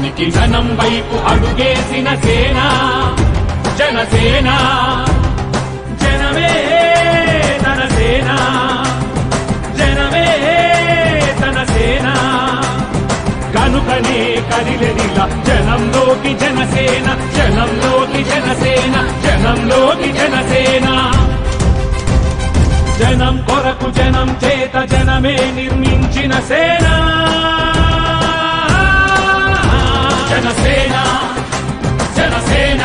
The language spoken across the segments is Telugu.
జనానికి జనం వైపు అడుగేసిన సేన జనసేన. జనమే తన సేన, జనమే తన సేన. కనుకనే కదిలెదిలా జనంలోకి జనసేన, జనంలోకి జనసేన, జనంలోకి జనసేన. జనం కొరకు జనం చేత జనమే నిర్మించిన సేన జనసేన, జనసేన.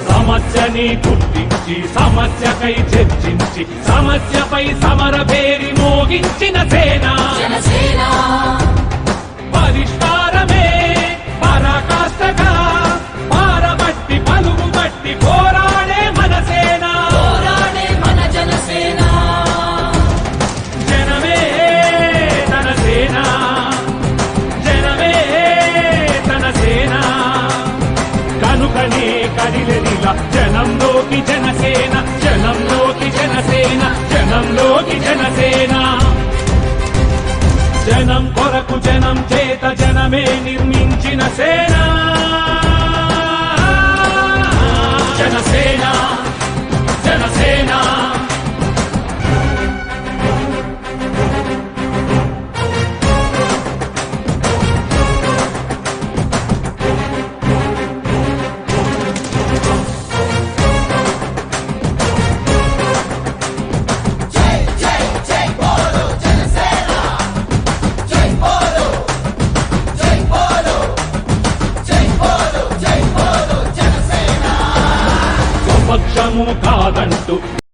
సమస్యని గుర్తించి సమస్యకై చర్చించి సమస్యపై సమర పేరి మోగించిన సేన జనసేన. పరిష్కారమే పరాకాష్ఠగా పారబట్టి పలుగుబట్టి పోరాడే మన సేన, పోరాడే మన జనసేన. జనమే తన సేన, జనమే తన సేన. కనుకనే కదిలెదిలా జనంలోకి జనసేన, జనంలోకి జనసేన, జనంలోకి జనసేన. జనం కొరకు జనం చేత జనమే నిర్మించిన సేన జనసేన, జనసేన. జై జై జై బోలో జనసేన. జై బోలో, జై బోలో, జై బోలో, జై బోలో జనసేన. స్వపక్షము కాదంటూ